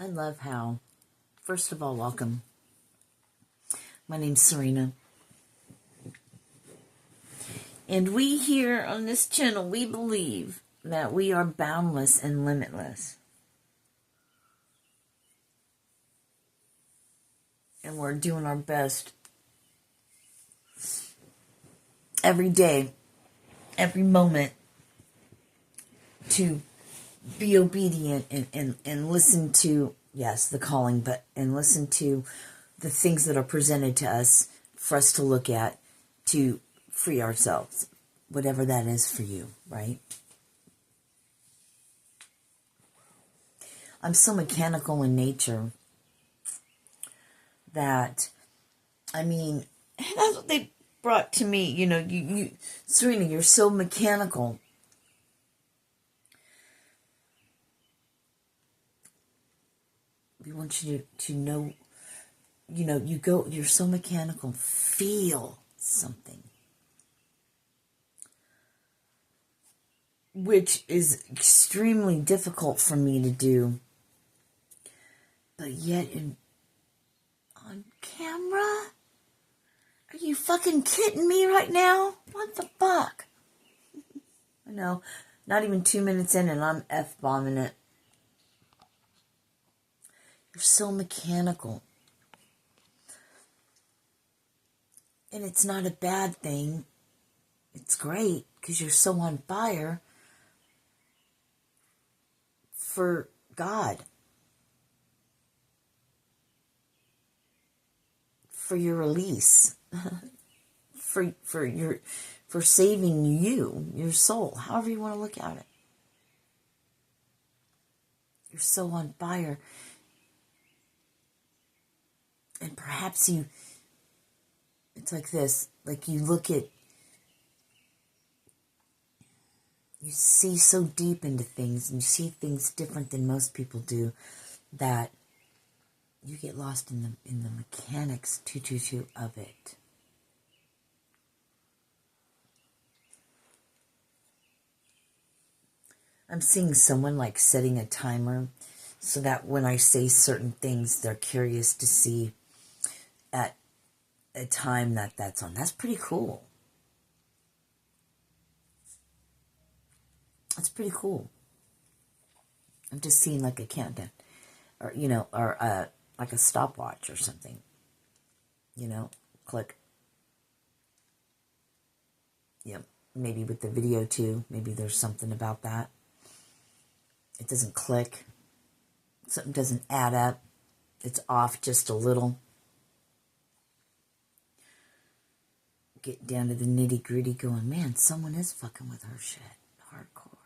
I love how, first of all, welcome. My name's Sirena. And we here on this channel, we believe that we are boundless and limitless. And we're doing our best every day, every moment, to be obedient and listen to, yes, the calling, and listen to the things that are presented to us for us to look at to free ourselves, whatever that is for you, right? I'm so mechanical in nature that, I mean, that's what they brought to me. You know, you Serena, you're so mechanical. We want you to know, you know, you're so mechanical. Feel something. Which is extremely difficult for me to do. But yet, on camera? Are you fucking kidding me right now? What the fuck? I know. Not even 2 minutes in and I'm F-bombing it. You're so mechanical. And it's not a bad thing. It's great because you're so on fire for God. For your release. for saving you, your soul, however you want to look at it. You're so on fire. And perhaps it's like this, like you see so deep into things and you see things different than most people do that you get lost in the mechanics of it. I'm seeing someone like setting a timer so that when I say certain things, they're curious to see at a time that's on. That's pretty cool. That's pretty cool. I'm just seeing like a countdown, or like a stopwatch or something. You know, click. Yep, maybe with the video too. Maybe there's something about that. It doesn't click. Something doesn't add up. It's off just a little. Get down to the nitty gritty going, man, someone is fucking with her shit. Hardcore.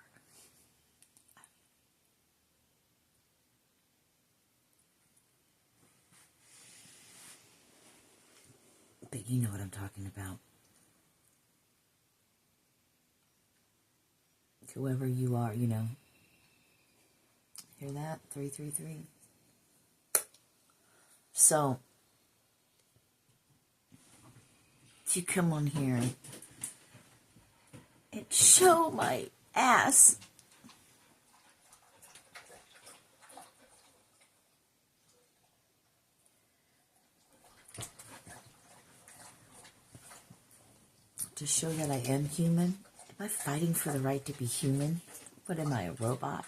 But you know what I'm talking about. Whoever you are, you know. Hear that? 333. So, to come on here and show my ass. To show that I am human. Am I fighting for the right to be human? What am I, a robot?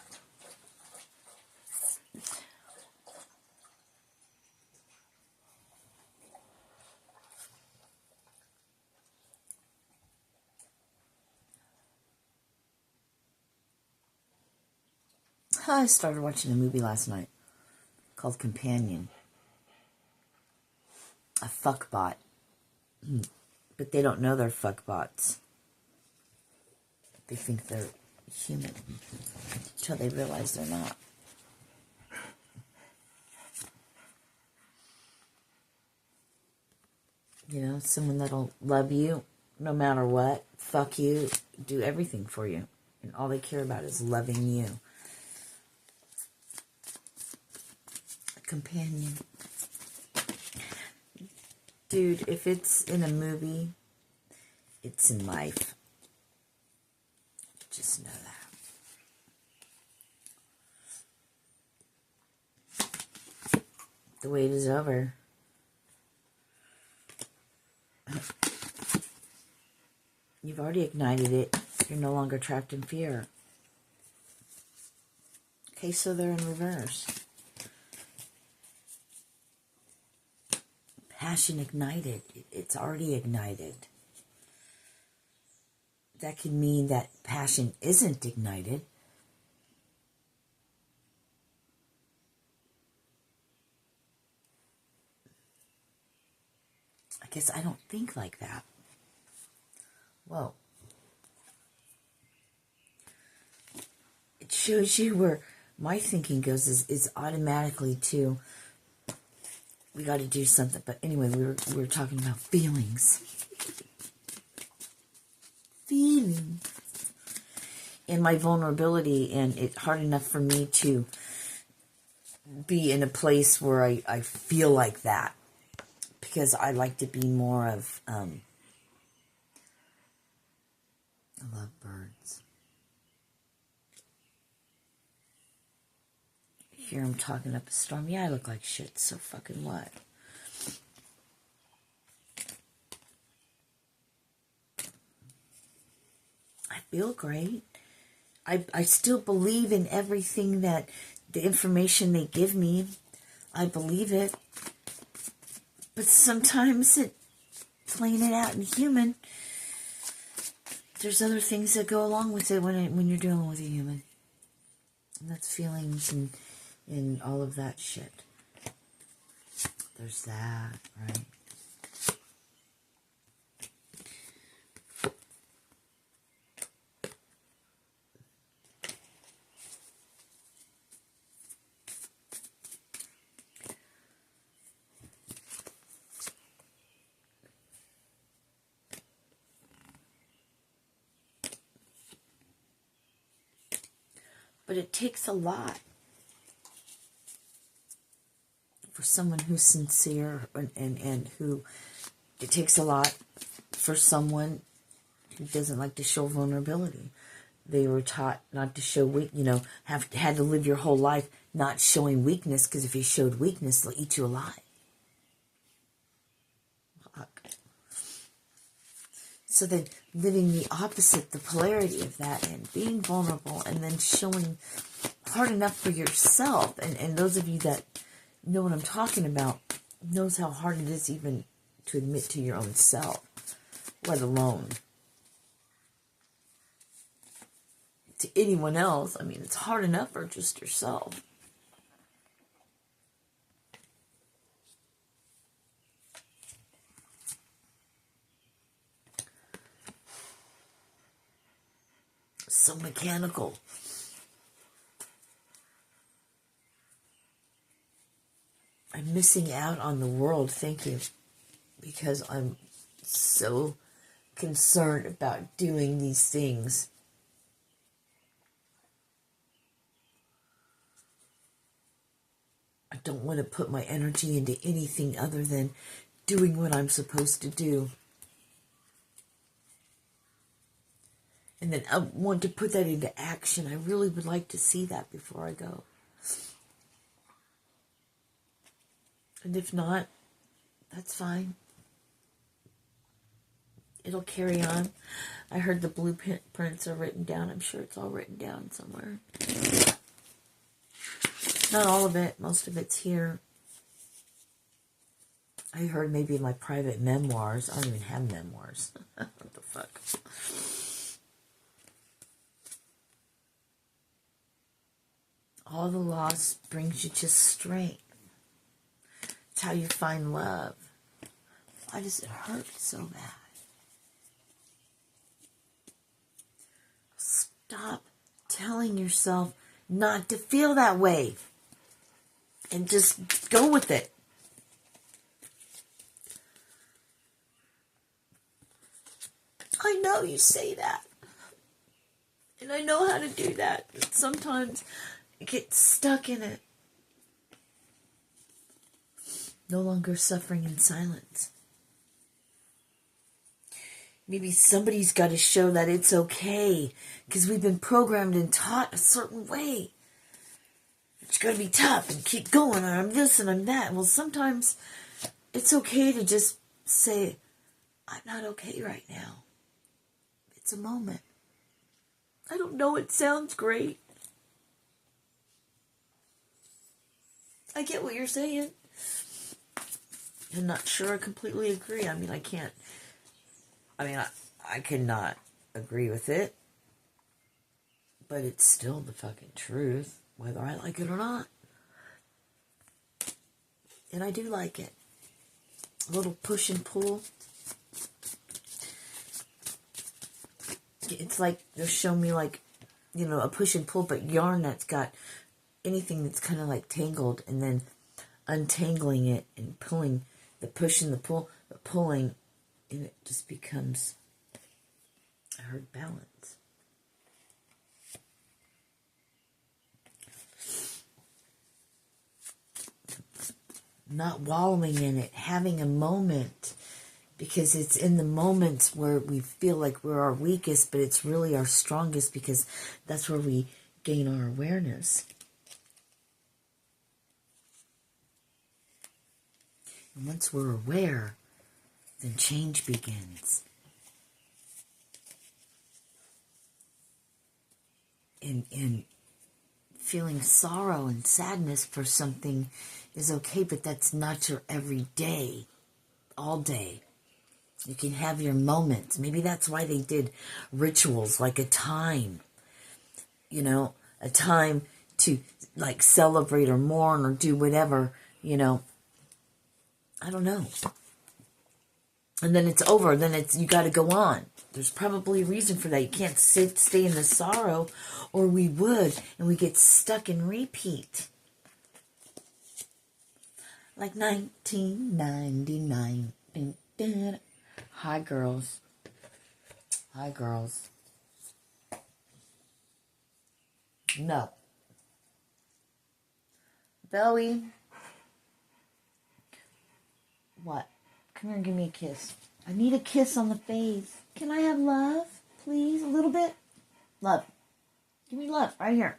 I started watching a movie last night called Companion. A fuckbot. But they don't know they're fuckbots. They think they're human until they realize they're not. You know, someone that'll love you no matter what, fuck you, do everything for you. And all they care about is loving you. A companion. Dude, if it's in a movie, it's in life. Just know that. The wait is over. You've already ignited it. You're no longer trapped in fear. Okay, so they're in reverse. Passion ignited. It's already ignited. That could mean that passion isn't ignited. I guess I don't think like that. Whoa. It shows you where my thinking goes is automatically to, we got to do something. But anyway, we were talking about feelings. Feelings. And my vulnerability, and it's hard enough for me to be in a place where I feel like that. Because I like to be more of, I love birds. Here I'm talking up a storm. Yeah, I look like shit, so fucking what? I feel great. I still believe in everything that the information they give me. I believe it. But sometimes playing it out in human, there's other things that go along with it when you're dealing with a human. And that's feelings and all of that shit. There's that, right? But it takes a lot for someone who's sincere and who, it takes a lot for someone who doesn't like to show vulnerability. They were taught not to show had to live your whole life not showing weakness, because if you showed weakness, they'll eat you alive. Fuck. So then living the opposite, the polarity of that, and being vulnerable, and then showing hard enough for yourself. And those of you that know what I'm talking about knows how hard it is even to admit to your own self, let alone to anyone else. I mean, it's hard enough for just yourself. So mechanical. I'm missing out on the world, thank you, because I'm so concerned about doing these things. I don't want to put my energy into anything other than doing what I'm supposed to do. And then I want to put that into action. I really would like to see that before I go. And if not, that's fine. It'll carry on. I heard the blueprints are written down. I'm sure it's all written down somewhere. Not all of it. Most of it's here. I heard maybe my private memoirs. I don't even have memoirs. What the fuck? All the loss brings you to strength. It's how you find love. Why does it hurt so bad? Stop telling yourself not to feel that way. And just go with it. I know you say that. And I know how to do that. But sometimes I get stuck in it. No longer suffering in silence. Maybe somebody's got to show that it's okay. Because we've been programmed and taught a certain way. just gotta be tough and keep going, and I'm this and I'm that. Well, sometimes it's okay to just say, I'm not okay right now. It's a moment. I don't know, it sounds great. I get what you're saying. I'm not sure I completely agree. I mean, I cannot agree with it. But it's still the fucking truth, whether I like it or not. And I do like it. A little push and pull. It's like they're showing me like, a push and pull, but yarn that's got anything that's kind of like tangled, and then untangling it and pulling, the push and the pull, the pulling, and it just becomes, I heard balance. Not wallowing in it, having a moment, because it's in the moments where we feel like we're our weakest, but it's really our strongest, because that's where we gain our awareness. And once we're aware, then change begins. And feeling sorrow and sadness for something is okay, but that's not your everyday, all day. You can have your moments. Maybe that's why they did rituals, like a time, a time to like celebrate or mourn or do whatever, I don't know. And then it's over. Then you got to go on. There's probably a reason for that. You can't stay in the sorrow, or we would, and we get stuck in repeat. Like 1999. Hi, girls. Hi, girls. No. Belly. What? Come here and give me a kiss. I need a kiss on the face. Can I have love, please? A little bit? Love. Give me love right here.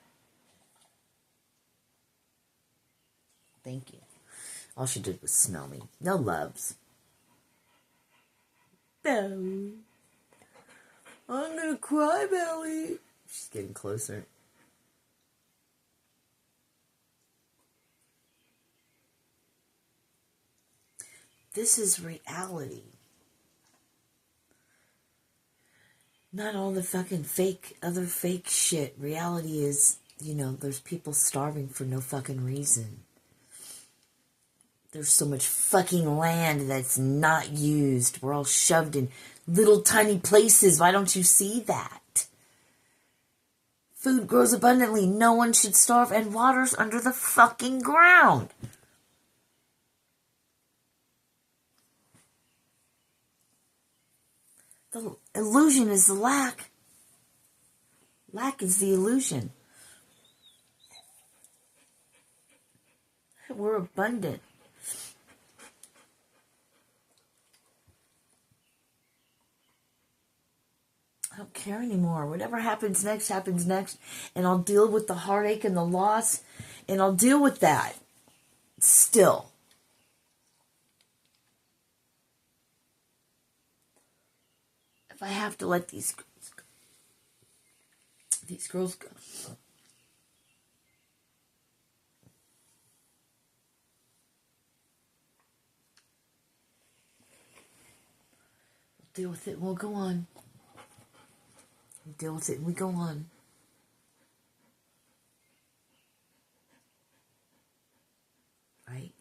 Thank you. All she did was smell me. No loves. Belly. I'm gonna cry, Belly. She's getting closer. This is reality. Not all the fucking other fake shit. Reality is, there's people starving for no fucking reason. There's so much fucking land that's not used. We're all shoved in little tiny places. Why don't you see that? Food grows abundantly. No one should starve. And water's under the fucking ground. The illusion is the lack. Lack is the illusion. We're abundant. I don't care anymore. Whatever happens next, and I'll deal with the heartache and the loss, and I'll deal with that. Still. If I have to let these girls go. We'll deal with it. We'll go on. We deal with it and we go on. Right?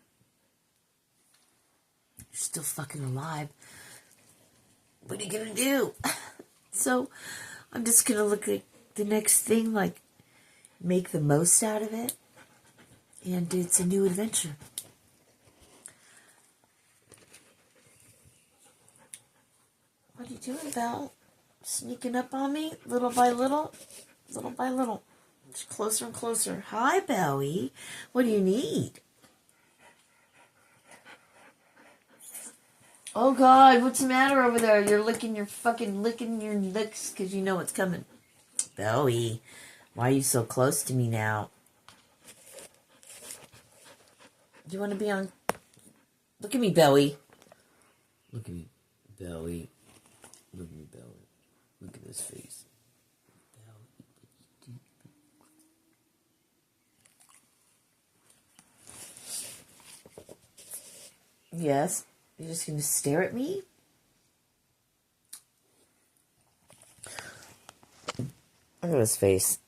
You're still fucking alive. What are you gonna do? So, I'm just gonna look at the next thing, like, make the most out of it. And it's a new adventure. What are you doing, Val? Sneaking up on me, little by little? Little by little. Just closer and closer. Hi, Bowie. What do you need? Oh, God, what's the matter over there? You're licking your licks because you know what's coming. Bowie, why are you so close to me now? Do you want to be on? Look at me, belly. Look at me, belly. Look at me, belly. Look at this face. Yes. You're just going to stare at me? Look at his face.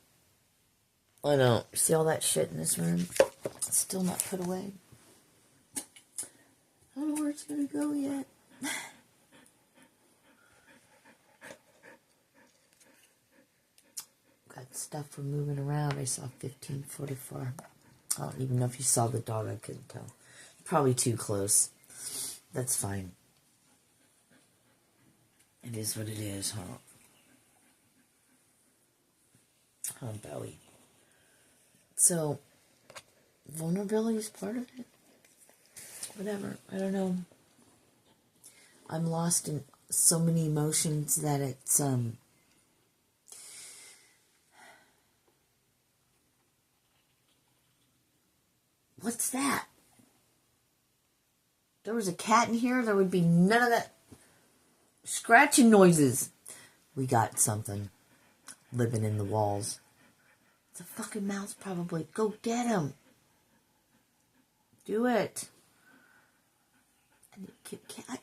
I know. See all that shit in this room? It's still not put away. I don't know where it's going to go yet. Got stuff for moving around. I saw 1544. I don't even know if you saw the dog. I couldn't tell. Probably too close. That's fine. It is what it is, huh? Huh, belly. So, vulnerability is part of it. Whatever. I don't know. I'm lost in so many emotions that it's, what's that? If there was a cat in here, there would be none of that scratching noises. We got something living in the walls. It's a fucking mouse, probably. Go get him. Do it. I need a Kit Kat.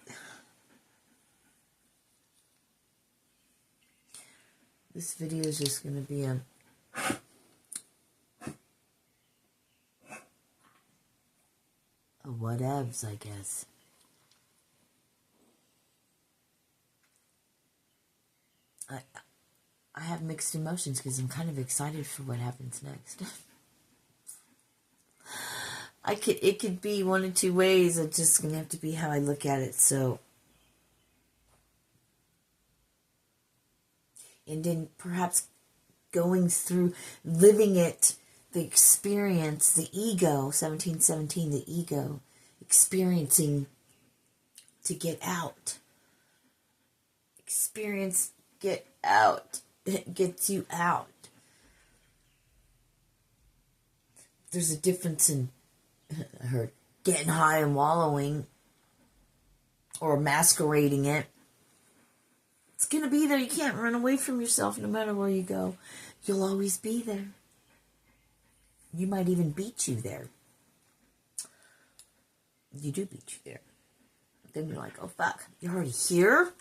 This video is just going to be a whatevs, I guess. I have mixed emotions because I'm kind of excited for what happens next. It could be one of two ways. It's just going to have to be how I look at it. So, and then perhaps going through, living it, the experience, the ego, 1717, the ego, experiencing to get out. Experience, get out. It gets you out. There's a difference in her getting high and wallowing or masquerading it. It's going to be there. You can't run away from yourself no matter where you go. You'll always be there. You might even beat you there. You do beat you there. Then you're like, oh fuck, you're already here?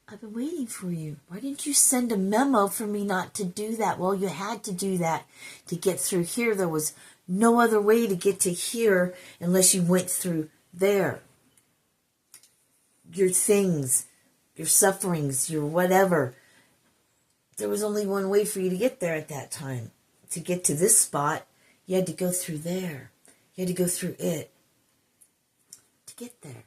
I've been waiting for you. Why didn't you send a memo for me not to do that? Well, you had to do that to get through here. There was no other way to get to here unless you went through there. Your things, your sufferings, your whatever. There was only one way for you to get there at that time. To get to this spot, you had to go through there. You had to go through it to get there.